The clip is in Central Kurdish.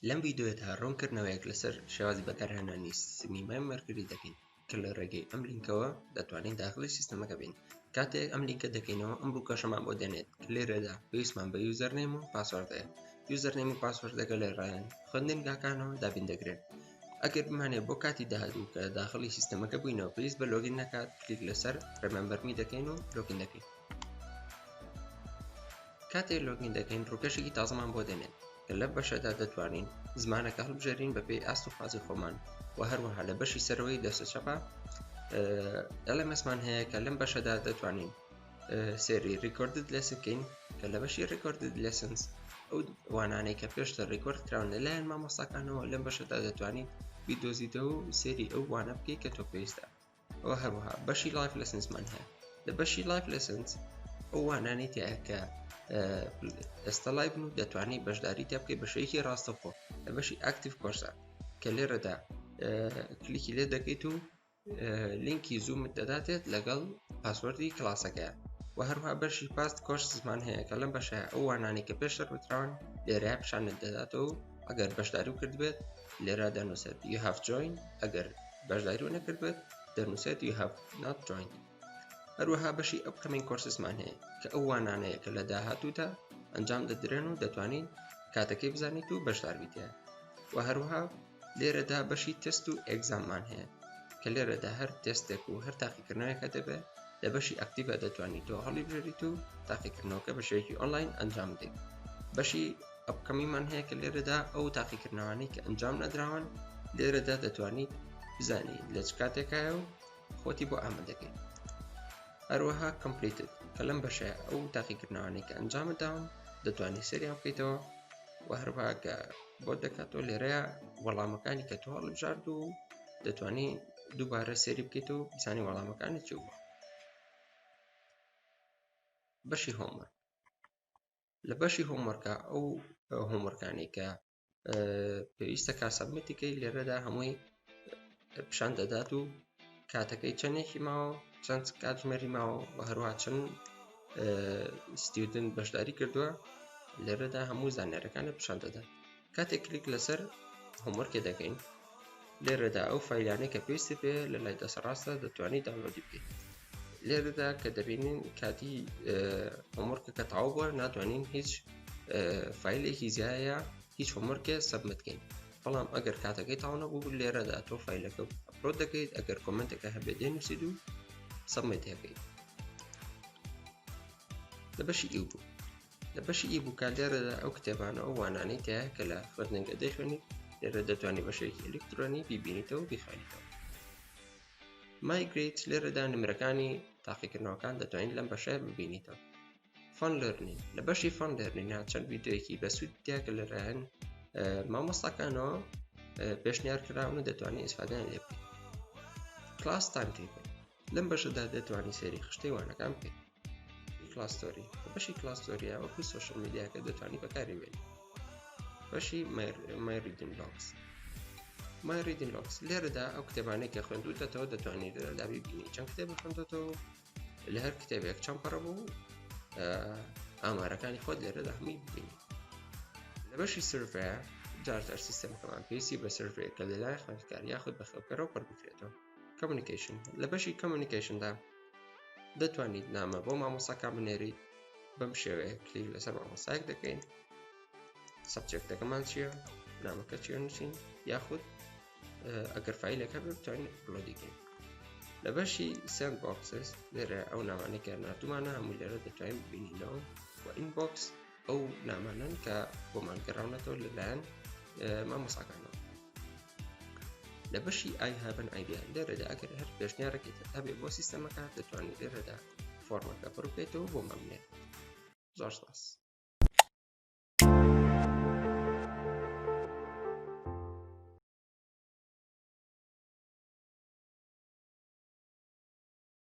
لەم ڤیدیۆیەدا ڕوونکردنەوەیەک لەسەر شێوازی بەکارهێنانی سنیمای مەرگری دەکەین کە لە ڕێگەی ئەم لینکەوە دەتوانین داخلی سیستەمەکە بین. کاتێک ئەم لینکە دەکەینەوە ئەم بووکەشەمان بۆ دێنێت کە لێرەدا پێویستمان بە یوزەرنێم و پاسوەردەیە. یوزەرنێم و پاسوەردەکە لە ڕایەن خوێندنگاکانەوە دابین دەکرێت. ئەگەر بمانێت بۆ کاتی داهاتوو کە داخلی سیستەمەکە بووینەوە پێویست بە لۆگین نەکات، کلیک لەسەر ڕێمەمبەر می دەکەین و لۆگین دەکەین. کاتێک لۆگین دەکەین ڕووکەشێکی تازەمان بۆ دێنێت کە لە بەشەدا دەتوانین زمانەکە هەڵبژێرین بەپێی ئاست و فازی خۆمان و هەروەها لە بەشی سەرەوەی دەستە چەپە LMSمان هەیە کە لەم بەشەدا دەتوانین سێری ریکۆردد لێسن بکەین کە لە بەشی ریکۆردد لێسنس ئەو وانانەی کە پێشتر ریکۆرد کراون لەلایەن مامۆستاکانەوە لەم بەشەدا دەتوانین بیدۆزیتەوە و سێری ئەو وانە بکەیت کە تۆ پێویستە. ئەوە هەروەها بەشی لایف لەسنسمان هەیە. لە بەشی لایف لەسنس ئەو وانانەی تایە کە ئێستا لایڤ بن و دەتوانین بەشداری تیا بکەیت بە شێوەیەکی ڕاستەوخۆ لە بەشی ئاکتیڤ کۆرسە کە لێرەدا کلیکی لێ دەکەیت و لینکی زوومت دەداتێت لەگەڵ پاسوەردی کلاسەکەیە. و هەروەها بەشی پاست کۆرسزمان هەیە کە لەم بەشەیە ئەو وانانی کە پێشتر وتراون لێرەیە پیشانت دەداتەوە و ئەگەر بەشداری کرد بێت لێرە دەنووسێت you have joined، ئەگەر بەشداری نەکرد بێت دەنووسێت you have not joined. هەروەها بەشی ئەپکەمینگ کۆرسزمان هەیە کە ئەو وانانەیە کە لە داهاتوودا ئەنجام دەدرێن و دەتوانین کاتەکەی بزانیت و بەشدار بیتە. و هەروەها لێرەدا بەشی تست و ئێگزاممان هەیە کە لێرەدا هەر تستێک و هەر تاقیکردنەوەیەکە دەبێت لە بەشی ئەکتیڤە دەتوانیت تۆ هەڵی بژێریت و تاقیکردنەوەکە بە شێوەیەکی ئۆنلاین ئەنجام بدەیت. بەشی ئەپکەمیمان هەیە کە لێرەدا ئەو تاقیکردنەوەی کە ئەنجام نەدراون لێرەدا دەتوانیت بزانی لە چ کاتێکایە و خۆتی بۆ ئامادەکەیت. هەروەها کۆمپلیتد کە لەم بەشەیە ئەو تاقیکردنەوەی کە ئەنجامت داون دەتوانیت سەریان بکەیتەوە و هەروەها کە بۆ دەکاتەوە لێرەیە وەڵامەکانی کە تۆ هەڵبژارد و دەتوانیت دووبارە سێری بکەیت و بزانی وەڵامەکانت چی بووە. بەشی هۆموەرک لە بەشی هۆموەرکە ئەو هۆموەرکانی کە پێویستە کا سەبمیتیکەی لێرەدا هەمووی پیشان دەدات و کاتەکەی چەندێکی ماوە، چەند کاتژمێری ماوە و هەروەها چەند ستیودنت بەشداری کردووە لێرەدا هەموو زانیاریەکانت پیشان دەدات. کاتێک کلیک لەسەر هۆموەرکێ دەکەین لێرەدا ئەو فایلانەی کە پێویستی پێ لە لای دەسەڕاستە دەتوانیت داونلۆدی بکەیت. لێرەدا کە دەبینین کاتی هۆموەرکەکە تەواو بووە ناتوانین هیچ فایلێکی زیایە هیچ هۆموەرکێ سەبمیت بکەین، بەڵام ئەگەر کاتەکەی تەواو نەبوو لێرەدا تۆ فایلەکە ئەپلۆد دەکەیت، ئەگەر کۆمنتێکە هەبێت دێنووسیت و سەبمیت دەکەیت. لە بەشی ئیبوک لە بەشی ئیبووکە لێرەدا ئەو کتێبانە ئەو وانانەی تایە کە لە خوێندنگە دەیخوێنیت لێرە دەتوانیت بە شێوەیەکی ئەلکترۆنی بیبینیتەوە و بیخوێنیتەوە. مایگریت لێرەدا نمرەکانی تاقیکردنەوەکان دەتوانیت لەم بەشەیە ببینیتەوە. فان لێرنینگ لە بەشی فان لێرنینگە چەند ڤیدیۆیەکی بەسوود تیا کە لەلایەن مامۆستاکانەوە پێشنیارکراون و دەتوانیت ئیسفادەیان لێ بکەیت. کلاس تایمتیبل لەم بەشەدا دەتوانیت سێری خشتەی وانەکان بکەیت. کلاسستۆری لە بەشی کلاسستۆریە وەکو سۆشەل میدیاکە دەتوانیت بەکاری بێنیت. بەشی مای ریدینگ لۆگز لێرەدا ئەو کتێبانەی کە خوێندووتەوە دەتوانیت لێرەدا ببینیت چەند کتێبی خوێندووتەوە، لە هەر کتێبێک چەند پەڕە بوو ئامارەکانی خۆت لێرەدا هەمووی ببینیت. لە بەشی سرڤەیە جارتر سیستەمەکەمان پێویستی بە سرڤەیە کە لەلایەن خوێندکار یاخود بە خێوکەرەوە پڕ بکرێتەوە. کۆمیونیکیشن لە بەشی کۆمیونیکیشندا دەتوانیت نامە بۆ مامۆستاکان بنێریت، بەم شێوەیە کلیک لەسەر مامۆستایەک دەکەین، سەبجێکتەکەمان چییە، نامەکە چیە نووسین، یاخود ئەگەر فایلێک هەبێت بتوانین ئەپلۆدی بکەین. لە بەشی ساندبۆکسز لێرە ئەو نامانەی کە نردومانە هەموو لێرە دەتوانین ببینینەوە و ئینبۆکس ئەو نامانەن کە بۆمان گەڕاونەتەوە لەلایەن مامۆستاکانەوە. لە بەشی ئای هابن ئایدیا لێرەدا ئەگەر هەر پێشنیارێکی هەبێت بۆ سیستەمەکە دەتوانیت لێرەدا فۆرمەکە پڕ بکەیتەوە بۆ مەمنێت. زۆر سپاس.